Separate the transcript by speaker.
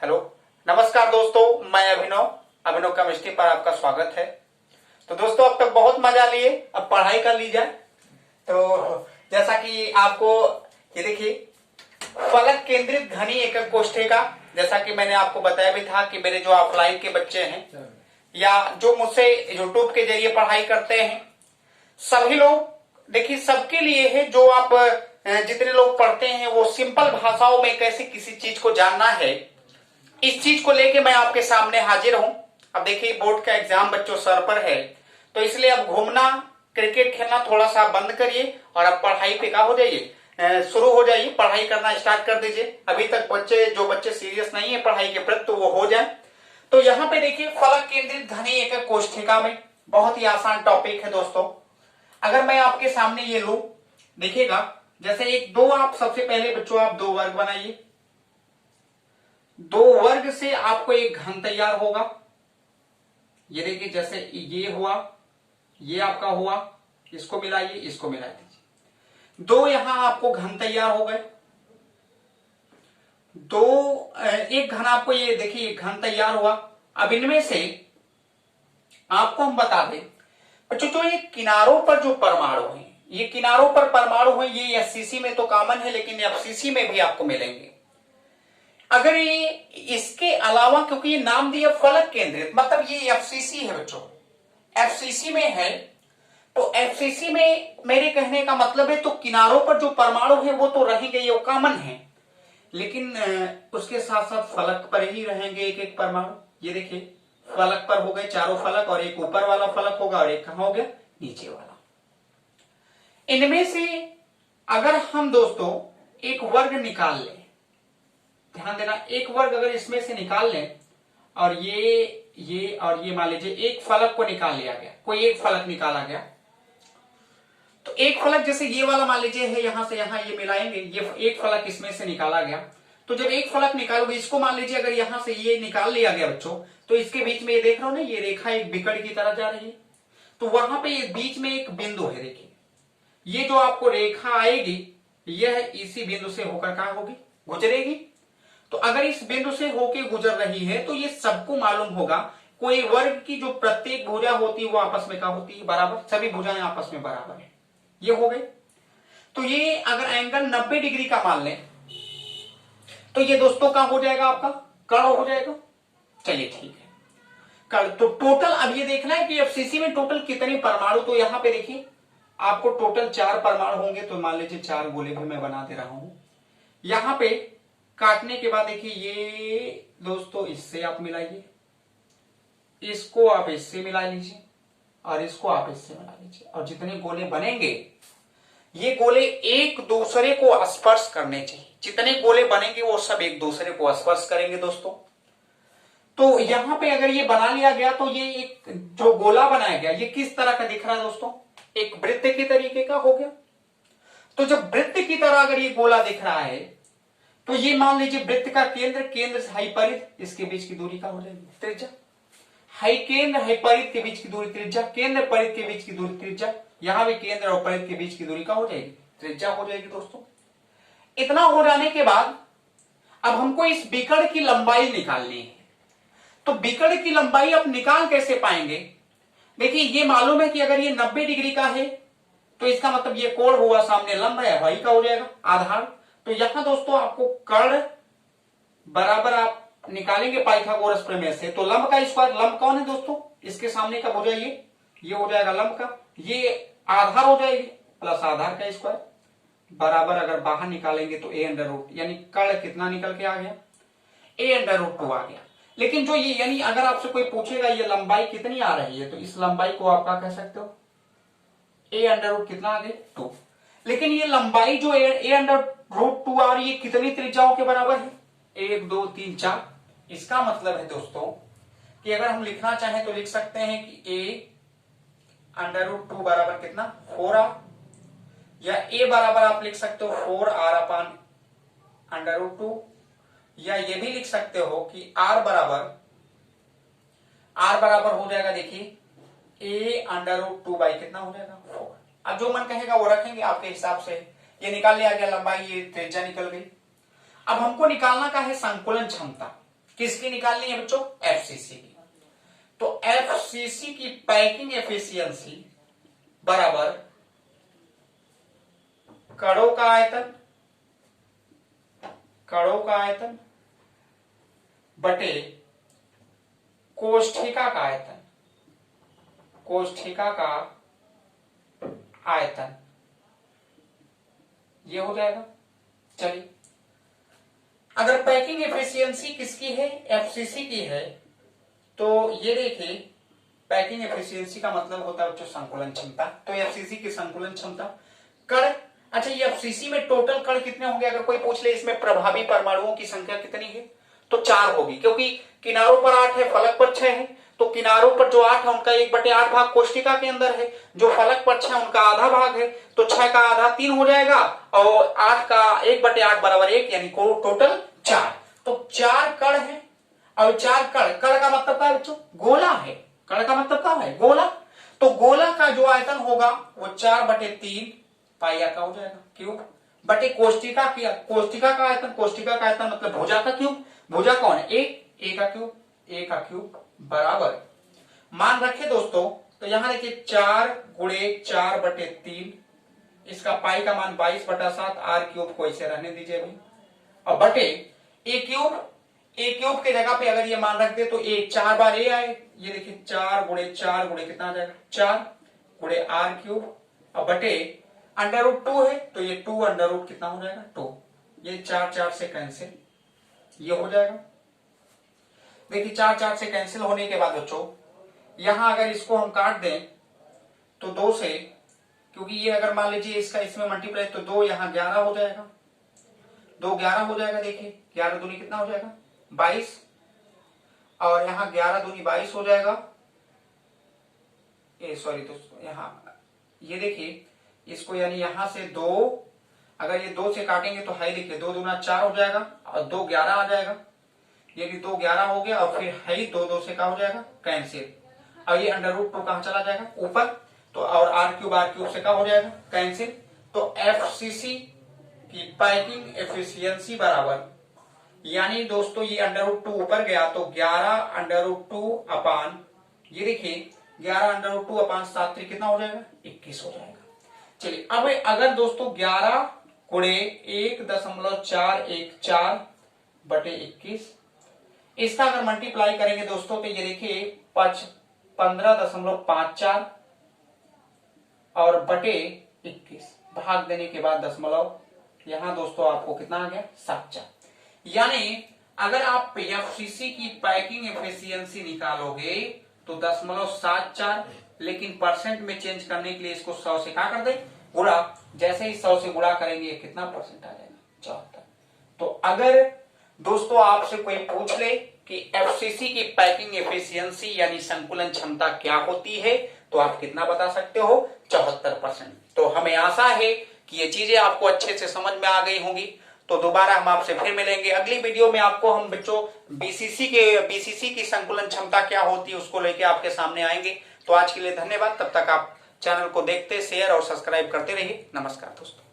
Speaker 1: Hello, नमस्कार दोस्तों, मैं अभिनव केमिस्ट्री पर आपका स्वागत है। तो दोस्तों, अब तक बहुत मजा लिए, अब पढ़ाई कर ली जाए। तो जैसा कि आपको ये देखिए, फलक केंद्रित घनी एकक कोष्ठिका, जैसा कि मैंने आपको बताया भी था कि मेरे जो ऑफलाइन के बच्चे हैं या जो मुझसे यूट्यूब के जरिए पढ़ाई करते हैं, सभी लोग देखिए, सबके लिए है जो आप जितने लोग पढ़ते हैं वो सिंपल भाषाओं में कैसे किसी चीज को जानना है, इस चीज को लेके मैं आपके सामने हाजिर हूं। अब देखिए, बोर्ड का एग्जाम बच्चों सर पर है, तो इसलिए अब घूमना, क्रिकेट खेलना थोड़ा सा बंद करिए और अब पढ़ाई पे का हो जाइए, शुरू हो जाइए, पढ़ाई करना स्टार्ट कर दीजिए। अभी तक जो बच्चे सीरियस नहीं है पढ़ाई के प्रति, तो वो हो जाए। तो यहाँ पे देखिए, फलक केंद्रित घनी एकक कोष्ठिका में बहुत ही आसान टॉपिक है दोस्तों। अगर मैं आपके सामने ये लू, देखिएगा, जैसे एक दो, आप सबसे पहले बच्चों आप दो वर्ग बनाइए। दो वर्ग से आपको एक घन तैयार होगा। ये देखिए, जैसे ये हुआ, ये आपका हुआ, इसको मिलाइए, इसको मिला दीजिए, दो यहां आपको घन तैयार हो गए। दो एक घन आपको, ये देखिए एक घन तैयार हुआ। अब इनमें से आपको हम बता दें बच्चों, जो ये किनारों पर जो परमाणु हैं, ये किनारों पर परमाणु हैं, ये एफसीसी में तो कॉमन है, लेकिन एफसीसी में भी आपको मिलेंगे। अगर ये इसके अलावा, क्योंकि ये नाम दिया फलक केंद्रित, मतलब ये एफसीसी है बच्चों, एफसीसी में है, तो एफसीसी में मेरे कहने का मतलब है, तो किनारों पर जो परमाणु है वो तो रहेंगे, ये कॉमन है, लेकिन उसके साथ साथ फलक पर ही रहेंगे एक एक परमाणु। ये देखिए, फलक पर हो गए चारों फलक, और एक ऊपर वाला फलक होगा और एक कहां हो गया, नीचे वाला। इनमें से अगर हम दोस्तों एक वर्ग निकाल लें, ध्यान देना, एक वर्ग अगर इसमें से निकाल लें, और ये और ये मान लीजिए एक फलक को निकाल लिया गया, कोई एक फलक निकाला गया, तो एक फलक जैसे ये वाला मान लीजिए है, यहां से यहां ये मिलाएंगे, ये एक फलक इसमें से निकाला गया। तो जब एक फलक निकालोगे, इसको मान लीजिए अगर यहां से ये निकाल लिया गया बच्चों, तो इसके बीच में ये देख रहे हो ना, ये रेखा एक बिकड़ की तरह जा रही है, तो वहां पे ये बीच में एक बिंदु है। देखिए, ये जो आपको रेखा आएगी, यह इसी बिंदु से होकर कहां होगी, गुजरेगी। तो अगर इस बिंदु से होकर गुजर रही है, तो ये सबको मालूम होगा, कोई वर्ग की जो प्रत्येक भुजा होती है वो आपस में क्या होती है, बराबर, सभी भुजाएं आपस में बराबर है। ये हो गई। तो ये अगर एंगल 90 डिग्री का मान लें, तो ये दोस्तों का हो जाएगा, आपका कर्ण हो जाएगा। चलिए ठीक है, कर्ण। तो टोटल अब ये देखना है कि एफसीसी में टोटल कितने परमाणु, तो यहां पे देखिए आपको टोटल 4 परमाणु होंगे, तो मान लीजिए 4 गोले भी मैं बना दे रहा हूं। यहां पे काटने के बाद देखिए, ये दोस्तों इससे आप मिलाइए, इसको आप इससे मिला लीजिए, और इसको आप इससे मिला लीजिए, और जितने गोले बनेंगे, ये गोले एक दूसरे को स्पर्श करने चाहिए। जितने गोले बनेंगे वो सब एक दूसरे को स्पर्श करेंगे दोस्तों। तो यहां पे अगर ये बना लिया गया, तो ये एक जो गोला बनाया गया, ये किस तरह का दिख रहा है दोस्तों, एक वृत्त के तरीके का हो गया। तो जब वृत्त की तरह अगर ये गोला दिख रहा है, तो ये मान लीजिए वृत्त का केंद्र से हाइपरित, इसके बीच की दूरी का हो जाएगी त्रिज्या। हाइपरित के बीच की दूरी त्रिज्या, केंद्र परित के बीच की दूरी त्रिज्या, यहां भी केंद्र और परित के बीच की दूरी का हो जाएगी त्रिज्या, हो जाएगी दोस्तों। इतना हो जाने के बाद अब हमको इस बिकड़ की लंबाई निकालनी है। तो बिकड़ की लंबाई आप निकाल कैसे पाएंगे, देखिए ये मालूम है कि अगर ये 90 डिग्री का है, तो इसका मतलब ये कोण हुआ सामने लंब है, वही का हो जाएगा आधार। तो यहां दोस्तों आपको कर्ण बराबर आप निकालेंगे पाइथागोरस प्रमेय से, तो लंब का स्क्वायर, लंब कौन है दोस्तों, इसके सामने का हो जाइए, ये हो जाएगा लंब का, ये आधार हो जाएगी प्लस आधार का स्क्वायर, बराबर अगर बाहर निकालेंगे तो a√, यानी कर्ण कितना निकल के आ गया, a√2 आ गया। लेकिन जो ये, यानी अगर आपसे कोई पूछेगा ये लंबाई कितनी आ रही है, तो इस लंबाई को आप क्या कह सकते हो, a√, कितना आ गया 2। लेकिन ये लंबाई जो a√2 आ रही है, कितनी त्रिज्याओं के बराबर है, 1 2 3 4। इसका मतलब है दोस्तों कि अगर हम लिखना चाहें तो लिख सकते हैं कि a√2 बराबर कितना, 4r, या a बराबर आप लिख सकते हो 4r/√2, या ये भी लिख सकते हो कि r बराबर हो जाएगा, देखिए a√2 बाई कितना हो जाएगा 4। अब जो मन कहेगा वो रखेंगे आपके हिसाब से। ये निकाल लिया गया लंबाई, ये त्रिज्या निकल गई। अब हमको निकालना का है संकुलन क्षमता। किसकी निकालनी है बच्चों? एफसीसी की। तो एफसीसी की पैकिंग एफिशिएंसी बराबर कणों का आयतन, कणों का आयतन बटे कोष्ठिका का आयतन, कोष्ठिका का आयतन, ये हो जाएगा। चलिए, अगर पैकिंग एफिशिएंसी किसकी है? एफसीसी की है। तो ये देखिए, पैकिंग एफिशिएंसी का मतलब होता है बच्चों संकुलन क्षमता। तो एफसीसी की संकुलन क्षमता कण, अच्छा ये एफसीसी में टोटल कण कितने होंगे? अगर कोई पूछ ले इसमें प्रभावी परमाणुओं की संख्या कितनी है, तो 4 होगी, क्योंकि किनारों पर 8 है, फलक पर 6 है। तो किनारों पर जो 8 है उनका 1/8 भाग कोष्ठिका के अंदर है, जो फलक पर 6 उनका आधा भाग है, तो 6 का आधा 3 हो जाएगा और 8 का 1/8 बराबर 1, यानी टोटल 4। तो 4 कण है। और 4 कण, कण का मतलब क्या है बच्चों? गोला है। कण का मतलब क्या है? गोला। तो गोला का जो आयतन होगा वो 4/3 पाइया का हो जाएगा, क्यूब, बटे कोष्ठिका की, कोष्ठिका का आयतन, कोष्ठिका का आयतन मतलब भुजा का क्यूब। भुजा कौन है? ए का क्यूब, ए का क्यूब बराबर, मान रखे दोस्तों, तो यहां देखिए 4 × 4/3, इसका पाई का मान 22/7, आर क्यूब को इसे रहने दीजिए अभी, और बटे ए क्यूब, ए क्यूब के जगह पे अगर ये मान रख दे तो ए 4 बार ए आए, ये देखिए 4 × 4 × कितना आ जाएगा? 4 × आर क्यूब, और बटे √2 है तो ये 2 √ कितना हो जाएगा? 2। ये 4 से कैंसिल, ये हो जाएगा। देखिए 4 से कैंसिल होने के बाद बच्चों यहां अगर इसको हम काट दें तो 2 से, क्योंकि ये अगर मान लीजिए इसका इसमें मल्टीप्लाई, तो 2 यहां 11 हो जाएगा, 2 11 हो जाएगा। देखिए 11 दूनी कितना हो जाएगा? 22, और यहां 11 दूनी 22 हो जाएगा। सॉरी दोस्तों, यहां ये देखिए इसको, यानी यहां से 2, अगर ये 2 से काटेंगे तो है, देखिए 2 दूना 4 हो जाएगा और 2 11 आ जाएगा, ये भी 2 11 हो गया, और फिर है 2 से क्या हो जाएगा? कैंसिल। अब ये √2 कहां चला जाएगा? ऊपर, तो और आर क्यूब से क्या हो जाएगा? कैंसिल। तो एफसीसी की पैकिंग एफिशिएंसी बराबर, यानी दोस्तों ये √2 ऊपर गया तो 11 √2 अपान, ये देखिए 11 √2 अपान 7 कितना हो जाएगा? 21 हो जाएगा। चलिए, अब अगर दोस्तों 11 × 1.414 बटे 21, इसका अगर मल्टीप्लाई करेंगे दोस्तों तो ये देखिए 15.54 और बटे 21, भाग देने के बाद दशमलव, यहां दोस्तों आपको कितना आ गया? 7। यानी अगर आप एफसीसी की पैकिंग एफिशिएंसी निकालोगे तो 0.74, लेकिन परसेंट में चेंज करने के लिए इसको 100 से क्या कर दे? गुणा। जैसे ही 100 से गुणा करेंगे कितना परसेंट आ जाएगा? 74। तो अगर दोस्तों आपसे कोई पूछ ले कि एफसीसी की पैकिंग एफिशिएंसी यानी संकुलन क्षमता क्या होती है, तो आप कितना बता सकते हो? 74%। तो हमें आशा है कि ये चीजें आपको अच्छे से समझ में आ गई होंगी। तो दोबारा हम आपसे फिर मिलेंगे अगली वीडियो में। आपको हम बच्चों बीसीसी की संकुलन क्षमता क्या होती है उसको लेके आपके सामने आएंगे। तो आज के लिए धन्यवाद। तब तक आप चैनल को देखते, शेयर और सब्सक्राइब करते रहिए। नमस्कार दोस्तों।